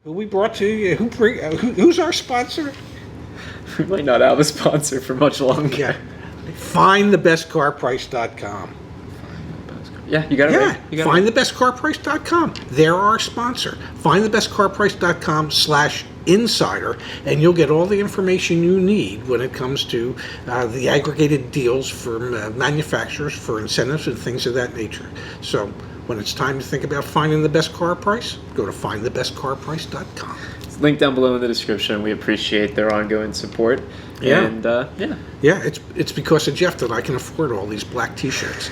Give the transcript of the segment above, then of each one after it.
Who we brought to you? Who's our sponsor? We might not have a sponsor for much longer. Yeah. FindTheBestCarPrice.com. Yeah, you got it right. FindTheBestCarPrice.com. They're our sponsor. FindTheBestCarPrice.com/insider, and you'll get all the information you need when it comes to the aggregated deals from manufacturers for incentives and things of that nature. So when it's time to think about finding the best car price, go to FindTheBestCarPrice.com. It's linked down below in the description. We appreciate their ongoing support. Yeah. And It's because of Jeff that I can afford all these black T-shirts.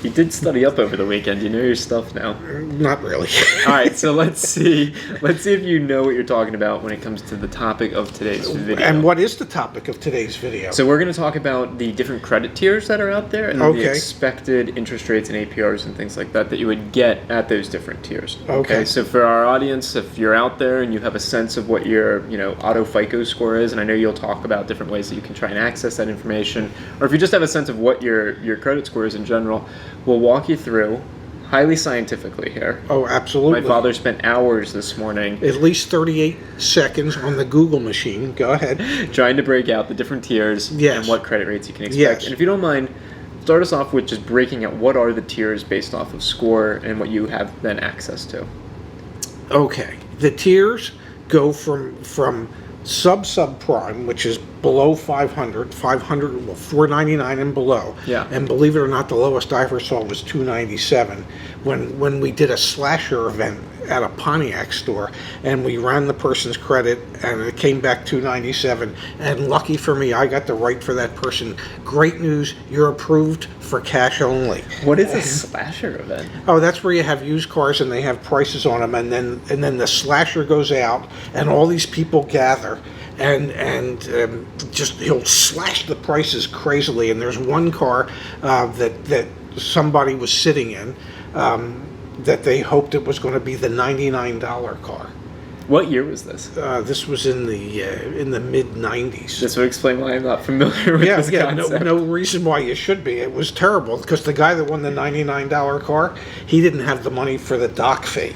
You did study up over the weekend. You know your stuff now. Not really. All right, so let's see if you know what you're talking about when it comes to the topic of today's video. And what is the topic of today's video? So we're going to talk about the different credit tiers that are out there and the expected interest rates and APRs and things like that you would get at those different tiers. Okay. So for our audience, if you're out there and you have a sense of what your Auto FICO score is, and I know you'll talk about different ways that you can try and access that information, or if you just have a sense of what your credit score is in general, we'll walk you through highly scientifically here. Oh, absolutely. My father spent hours this morning, at least 38 seconds on the Google machine. Go ahead. Trying to break out the different tiers and what credit rates you can expect. And if you don't mind, start us off with just breaking out what are the tiers based off of score and what you have then access to. Okay. The tiers go from subprime, which is below 500, 499 and below. Yeah. And believe it or not, the lowest I ever saw was 297 when we did a slasher event at a Pontiac store, and we ran the person's credit, and it came back 297. And lucky for me, I got the right for that person. Great news, you're approved for cash only. What is a slasher event? Oh, that's where you have used cars and they have prices on them, and then the slasher goes out, and all these people gather, and just he'll slash the prices crazily. And there's one car that somebody was sitting in that they hoped it was going to be the $99 car. What year was this? This was in the mid-90s. This would explain why I'm not familiar with this concept. No reason why you should be. It was terrible because the guy that won the $99 car, he didn't have the money for the dock fee.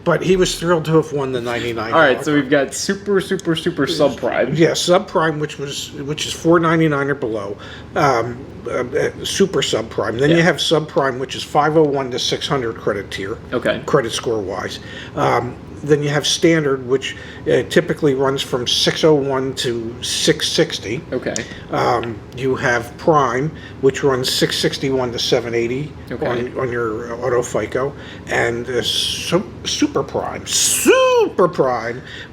But he was thrilled to have won the $99. All right, so we've got super subprime. Yeah, subprime, which is $499 or below. Super subprime. Then you have subprime, which is 501 to 600 credit tier. Okay. Credit score wise. Then you have standard, which typically runs from 601 to 660. Okay. You have prime, which runs 661 to 780 on your Auto FICO, and super prime,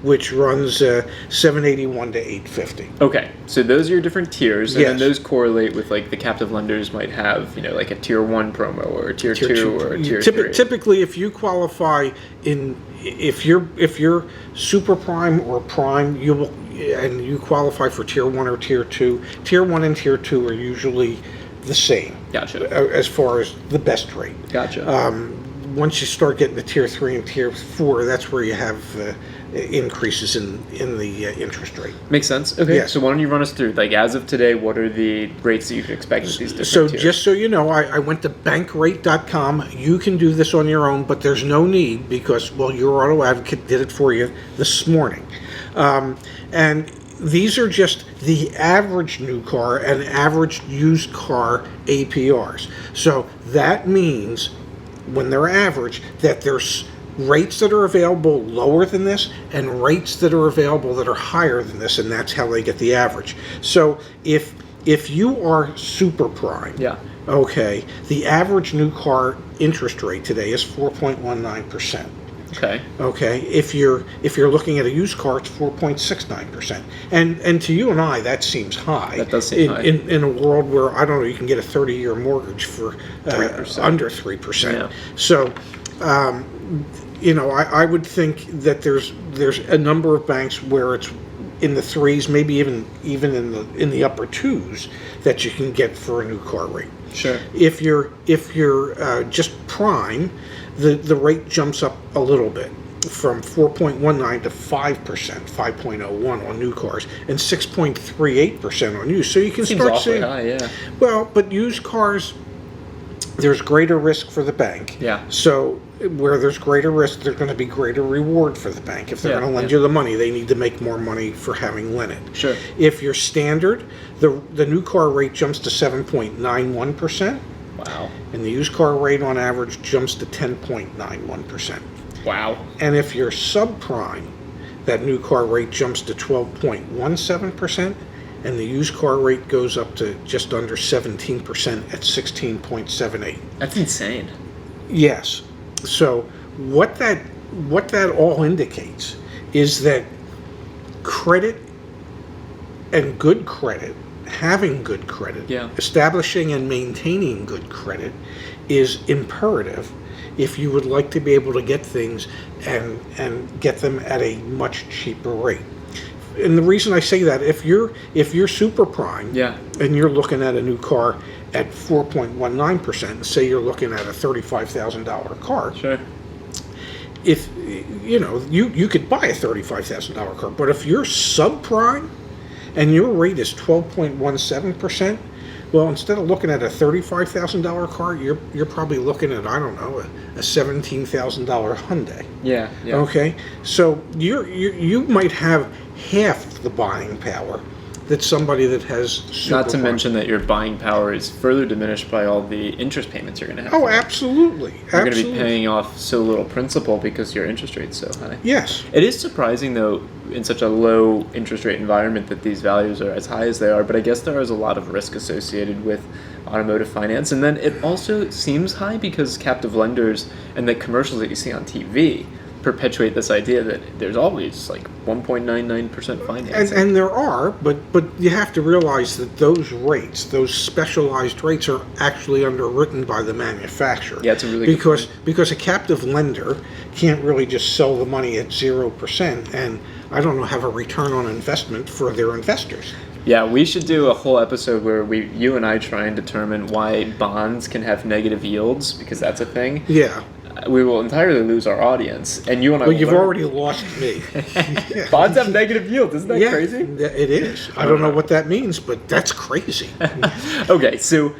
which runs 781 to 850. Okay, so those are your different tiers, and yes. then those correlate with like the captive lenders might have, like a tier 1 promo or a tier 2 or a tier 3. Typically, if you qualify if you're super prime or prime, and you qualify for tier 1 or tier 2. Tier 1 and tier 2 are usually the same. Gotcha. As far as the best rate. Gotcha. Once you start getting to tier 3 and tier 4, that's where you have increases in the interest rate. Makes sense. Okay. Yes. So why don't you run us through, like, as of today, what are the rates that you can expect with these different tiers? Just so you know, I went to bankrate.com. You can do this on your own, but there's no need because, your auto advocate did it for you this morning. And these are just the average new car and average used car APRs. So that means when they're average that there's rates that are available lower than this and rates that are available that are higher than this, and that's how they get the average. So if you are super prime, okay, the average new car interest rate today is 4.19%. Okay. If you're looking at a used car, it's 4.69%. And to you and I, that seems high. That does seem high. In a world where, I don't know, you can get a 30-year mortgage for 3%. Under 3%. Yeah. So, I would think that there's a number of banks where it's in the 3s, maybe even in the upper 2s that you can get for a new car rate. Sure. If you're just prime, the rate jumps up a little bit from 4.19 to 5%, 5.01 on new cars, and 6.38% on used. So you can start seeing. High, yeah. Well, but used cars, there's greater risk for the bank. Yeah. So where there's greater risk, there's going to be greater reward for the bank. If they're Yeah, going to lend yeah. you the money, they need to make more money for having lent it. Sure. If you're standard, the new car rate jumps to 7.91%, Wow. and the used car rate on average jumps to 10.91%. Wow. And if you're subprime, that new car rate jumps to 12.17%, and the used car rate goes up to just under 17% at 16.78. That's insane. Yes. So what that all indicates is that credit and good credit, having good credit, Yeah. establishing and maintaining good credit is imperative if you would like to be able to get things and get them at a much cheaper rate. And the reason I say that, if you're super prime, Yeah. and you're looking at a new car at 4.19%, say you're looking at a $35,000 car, Sure. if you could buy a $35,000 car, but if you're subprime and your rate is 12.17%, well, instead of looking at a $35,000 car, you're probably looking at, I don't know, a $17,000 Hyundai. Yeah. Yeah. Okay, so you might have half the buying power that somebody that has super Not to prime. mention that your buying power is further diminished by all the interest payments you're going to have. Oh, to make. absolutely. You're going to be Absolutely. paying off so little principal because your interest rate's so high. Yes. It is surprising, though, in such a low interest rate environment that these values are as high as they are, but I guess there is a lot of risk associated with automotive finance. And then it also seems high because captive lenders and the commercials that you see on TV perpetuate this idea that there's always like 1.99% financing. And there are, but you have to realize that those rates, those specialized rates, are actually underwritten by the manufacturer. Yeah, it's a really good because a captive lender can't really just sell the money at 0% and, I don't know, have a return on investment for their investors. Yeah, we should do a whole episode where you and I try and determine why bonds can have negative yields, because that's a thing. Yeah. We will entirely lose our audience, and you and I. Well, will you've learn. already lost me. Bonds have negative yield. Isn't that Yeah, crazy? it is. I don't know what that means, but that's crazy. Okay, so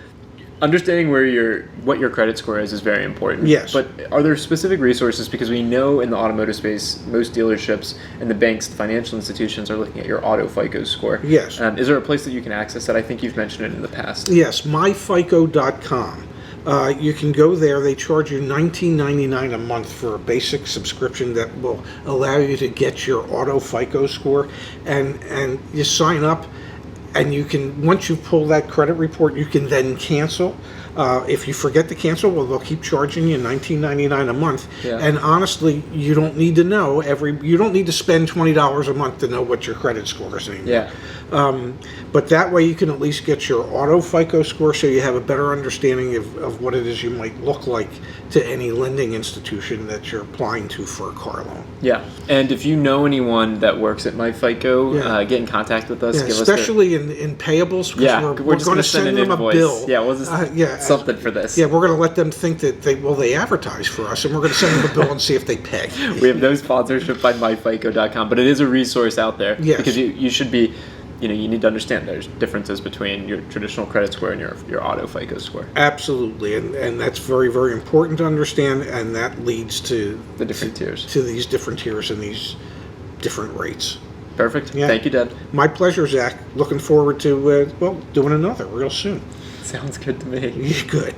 understanding what your credit score is very important. Yes. But are there specific resources, because we know in the automotive space, most dealerships and the banks, the financial institutions are looking at your Auto FICO score. Yes. Is there a place that you can access that? I think you've mentioned it in the past. Yes, myfico.com. You can go there. They charge you $19.99 a month for a basic subscription that will allow you to get your Auto FICO score, and you sign up, and you can, once you pull that credit report, you can then cancel. If you forget to cancel, well, they'll keep charging you $19.99 a month. Yeah. And honestly, you don't need to know you don't need to spend $20 a month to know what your credit score is anymore. Yeah. But that way you can at least get your Auto FICO score, so you have a better understanding of what it is you might look like to any lending institution that you're applying to for a car loan. Yeah. And if you know anyone that works at MyFICO, Yeah. get in contact with us. Yeah, Give especially in payables, because Yeah, we're just going to send send an them a invoice. bill. Yeah, we'll just something for this. Yeah, we're going to let them think that they advertise for us, and we're going to send them a bill and see if they pay. We have no sponsorship by myfico.com, but it is a resource out there. Yes. Because you should be, you need to understand there's differences between your traditional credit score and your Auto FICO score. Absolutely, and that's very, very important to understand, and that leads to The different tiers. to these different tiers and these different rates. Perfect. Yeah. Thank you, Dad. My pleasure, Zach. Looking forward to doing another real soon. Sounds good to me. Good.